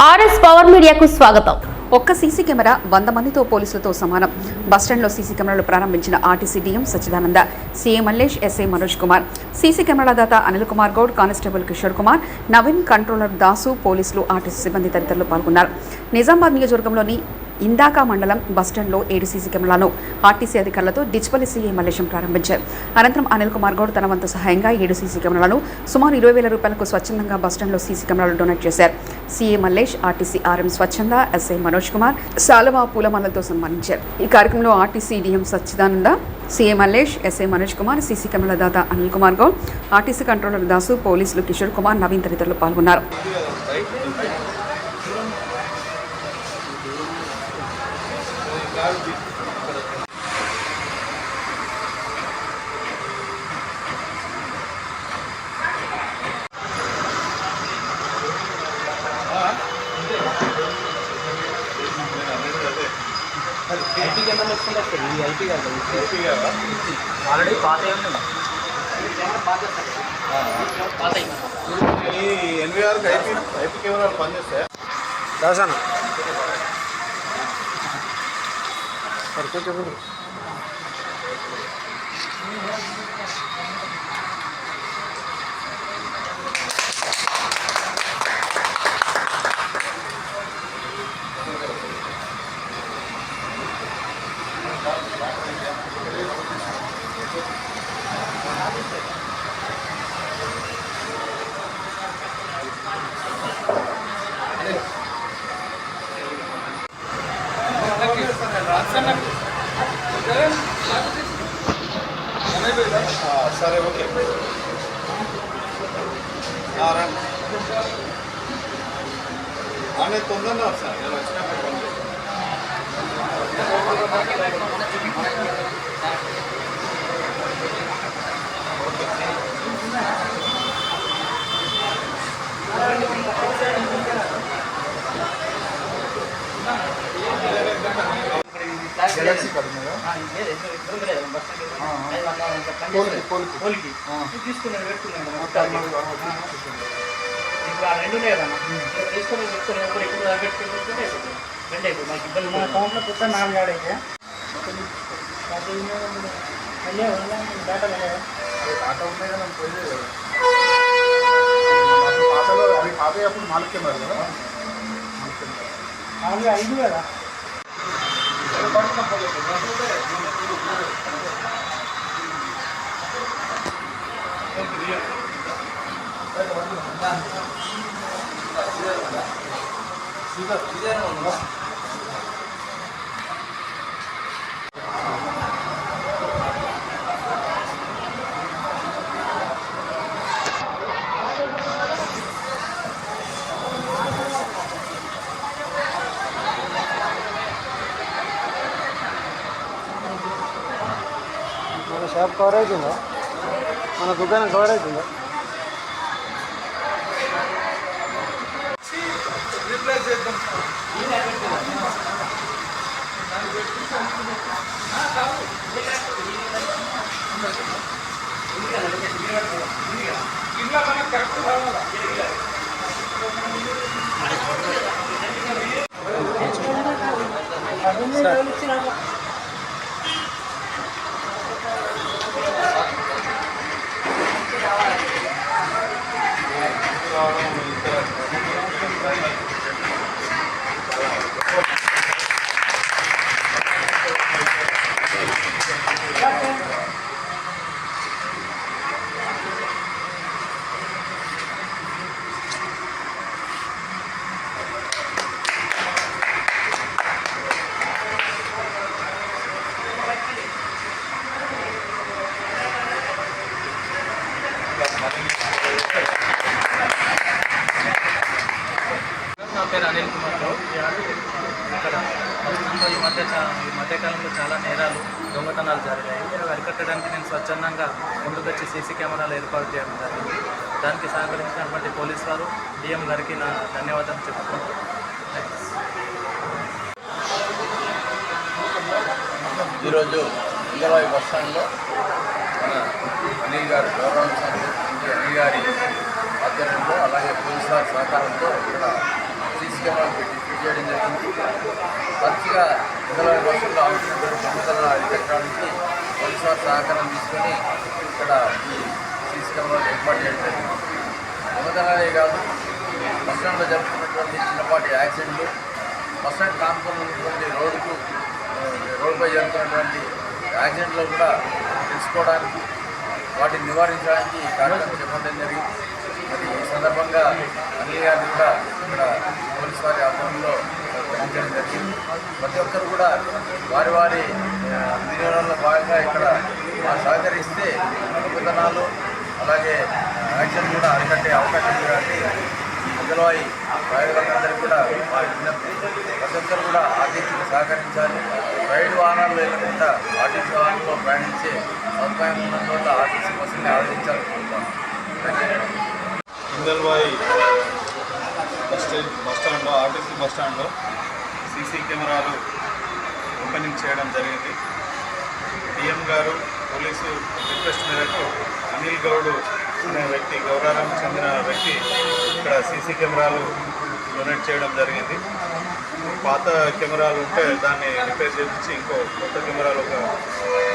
RS power మీడియాకు స్వాగతం. ఒక్క సీసీ కెమెరా 100 మందితో పోలీసులతో సమానం. బస్టాండ్లో సీసీ కెమెరాలు ప్రారంభించిన RTC DM Sachchidananda, CA Mallesh, SI Manoj Kumar, CC కెమెరాల దాత అనిల్ కుమార్ గౌడ్, కానిస్టేబుల్ కిషోర్ కుమార్, నవీన్, కంట్రోలర్ దాసు, పోలీసులు, ఆర్టీసీ సిబ్బంది తదితరులు పాల్గొన్నారు. నిజామాబాద్ నియోజకవర్గంలోని ఇందాక మండలం బస్టాండ్లో 7 సీసీ కెమెరాలను ఆర్టీసీ అధికారులతో డిచ్పల్లి సీఏ మల్లేశం ప్రారంభించారు. అనంతరం అనిల్ కుమార్ గౌడ్ తన వంతు సహాయంగా 7 సీసీ కెమెరాలను సుమారు 20,000 రూపాయలకు స్వచ్ఛందంగా బస్టాండ్లో సీసీ కెమెరాలు డొనేట్ చేశారు. సీఏ మల్లేష్, ఆర్టీసీ ఆర్ఎం స్వచ్ఛంద, ఎస్ఐ మనోజ్ కుమార్ శాలువా, పూలమాలతో సన్మానించారు. ఈ కార్యక్రమంలో RTC DM Sachchidananda, CA Mallesh, SI Manoj Kumar, CC కెమెరాల దాత అనిల్ కుమార్ గౌడ్, ఆర్టీసీ కంట్రోలర్ దాసు, పోలీసులు కిషోర్ కుమార్, నవీన్ తదితరులు పాల్గొన్నారు. ఆల్రెడీ పాత ఎన్వీఆర్కి ఐపీ కెమెరాలు పనిచేస్తాయి. దాసానా సరిపోతుంది. సరే, ఓకే. ఆమె తొందరగా సార్ నేను వచ్చినప్పుడు గెలాక్సీ కాదు పోలికి తీసుకున్నాను పెట్టుకున్నాను. ఇప్పుడు ఆ రెండు ఉన్నాయి కదా తీసుకొని పెట్టుకుని ఎప్పుడు పెట్టుకుంటే రెండు అయిపోయి మాకు ఇబ్బంది. మన ఫోన్లో కొత్త 4 ఆడైతే ఆట ఉన్నాయి కదా పోయేది కదా పాతలో అవి పాత అప్పుడు 4 కెమెరాలు కదా 5 కదా. మన షాప్ కవర్ అవుతుందా? మన దుకాణం కవర్ అవుతుందా? రీప్లేస్ చేద్దాం. ఇలా మనకు కరెక్ట్ కావాలా? నా పేరు అనిల్ కుమార్ గౌడ్. ఇక్కడ ఈ మధ్యకాలంలో చాలా నేరాలు, దొంగతనాలు జరిగాయి. అవి అరికట్టడానికి నేను స్వచ్ఛందంగా ముందుకొచ్చి సీసీ కెమెరాలు ఏర్పాటు చేయడం జరిగింది. దానికి సహకరించినటువంటి పోలీసు వారు, డిఎం గారికి నా ధన్యవాదాలు చెప్పుకుంటాను. ఈరోజు ఇంద్రవాయి బస్టాండ్లో మన అనిల్ గారు గౌరవం అనిల్ గారి ఆధ్వర్యంలో అలాగే పోలీసు వారి సహకారంతో ఇక్కడ సీసీ కెమెరాలు పెట్టి ఫిట్ చేయడం జరిగింది. తరచుగా ఇందులో బస్సుల్లో అవుతున్నటువంటి దొంగతనాలు అరికట్టడానికి పోలీసు వారి సహకారం తీసుకొని ఇక్కడ ఈ సీసీ కెమెరాలు ఏర్పాటు చేయడం జరిగింది. దొంగతనాలే కాదు, బస్టాండ్లో జరుగుతున్నటువంటి చిన్నపాటి యాక్సిడెంట్లు, బస్టాండ్ కానుకొని ఉన్నటువంటి రోడ్డుపై జరుగుతున్నటువంటి యాక్సిడెంట్లో కూడా తెలుసుకోవడానికి, వాటిని నివారించడానికి ఈ కార్యక్రమం చేపట్టడం జరిగింది. మరి ఈ సందర్భంగా అనిల్ గారిని కూడా ఇక్కడ పోలీసు వారి ఆధ్వర్యంలో సత్కరించడం జరిగింది. ప్రతి ఒక్కరు కూడా వారి వారి వినియోగంలో భాగంగా ఇక్కడ సహకరిస్తే దొంగతనాలు అలాగే యాక్సిడెంట్ కూడా అరికట్టే అవకాశం ఉంది. కాబట్టి మొదలవాయి ప్రయోగాలందరికీ కూడా మా విజ్ఞప్తి, ప్రతి ఒక్కరు కూడా ఆర్టీసీకి సహకరించాలి. ప్రైవేట్ వాహనాల్లో వెళ్ళకుండా ఆర్టీసీ వాహనంలో ప్రయాణించే సదుపాయం ఉన్నందువల్ల ఆర్టీసీ బస్సుని ఆదరించాలని కోరుతున్నాను. ఇందల్వాయి బస్టాండ్లో ఆర్టీసీ బస్టాండ్లో సీసీ కెమెరాలు ఓపెనింగ్ చేయడం జరిగింది. డిఎం గారు పోలీసు రిక్వెస్ట్ మేరకు అనిల్ గౌడ్ అనే వ్యక్తి, గౌరారం చెందిన వ్యక్తి ఇక్కడ సీసీ కెమెరాలు డొనేట్ చేయడం జరిగింది. పాత కెమెరాలు ఉంటే దాన్ని రిపేర్ చేయించి ఇంకో కొత్త కెమెరాలు ఒక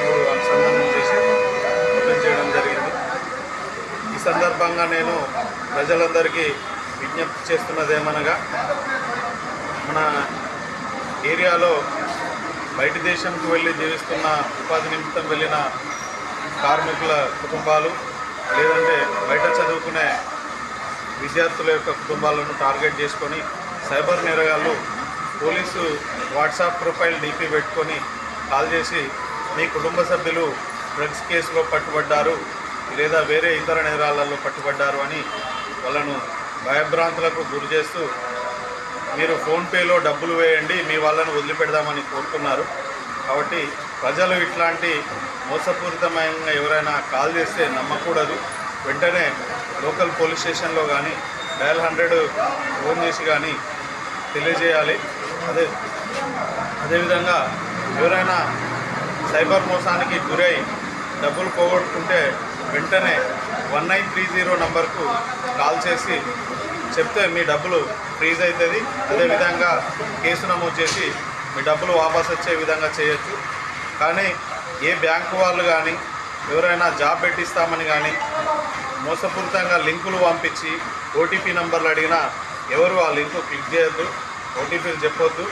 3 అనుసంధానం చేసి ఓపెన్ చేయడం జరిగింది. ఈ సందర్భంగా నేను ప్రజలందరికీ విజ్ఞప్తి చేస్తున్నదేమనగా, మన ఏరియాలో బయట దేశంకు వెళ్ళి జీవిస్తున్న ఉపాధి నిమిత్తం వెళ్ళిన కార్మికుల కుటుంబాలు, లేదంటే బయట చదువుకునే విద్యార్థుల యొక్క కుటుంబాలను టార్గెట్ చేసుకొని సైబర్ నేరగాళ్ళు పోలీసు వాట్సాప్ ప్రొఫైల్ డీపీ పెట్టుకొని కాల్ చేసి మీ కుటుంబ సభ్యులు డ్రగ్స్ కేసులో పట్టుబడ్డారు లేదా వేరే ఇతర నేరాలలో పట్టుబడ్డారు అని వాళ్ళను భయభ్రాంతులకు గురి చేస్తూ మీరు ఫోన్పేలో డబ్బులు వేయండి, మీ వాళ్ళను వదిలిపెడదామని కోరుతున్నారు. కాబట్టి ప్రజలు ఇట్లాంటి మోసపూరితమైన ఎవరైనా కాల్ చేస్తే నమ్మకూడదు. వెంటనే లోకల్ పోలీస్ స్టేషన్లో కానీ డయల్ 100 ఫోన్ చేసి కానీ తెలియజేయాలి. అదేవిధంగా ఎవరైనా సైబర్ మోసానికి గురై డబ్బులు పోగొట్టుకుంటే వెంటనే 1930 నంబర్కు కాల్ చేసి చెప్తే మీ డబ్బులు ఫ్రీజ్ అవుతుంది. అదేవిధంగా కేసు నమోదు చేసి మీ డబ్బులు వాపసు వచ్చే విధంగా చేయొచ్చు. కానీ ఏ బ్యాంకు వాళ్ళు కానీ ఎవరైనా జాబ్ పెట్టిస్తామని కానీ మోసపూరితంగా లింకులు పంపించి ఓటీపీ నంబర్లు అడిగినా ఎవరు ఆ లింకు క్లిక్ చేయొద్దు, ఓటీపీలు చెప్పొద్దు.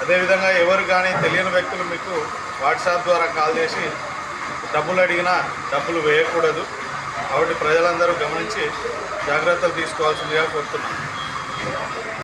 అదేవిధంగా ఎవరు కానీ తెలియని వ్యక్తులు మీకు వాట్సాప్ ద్వారా కాల్ చేసి డబ్బులు అడిగినా డబ్బులు వేయకూడదు. కాబట్టి ప్రజలందరూ గమనించి జాగ్రత్తలు తీసుకోవాల్సిందిగా కోరుతున్నాను.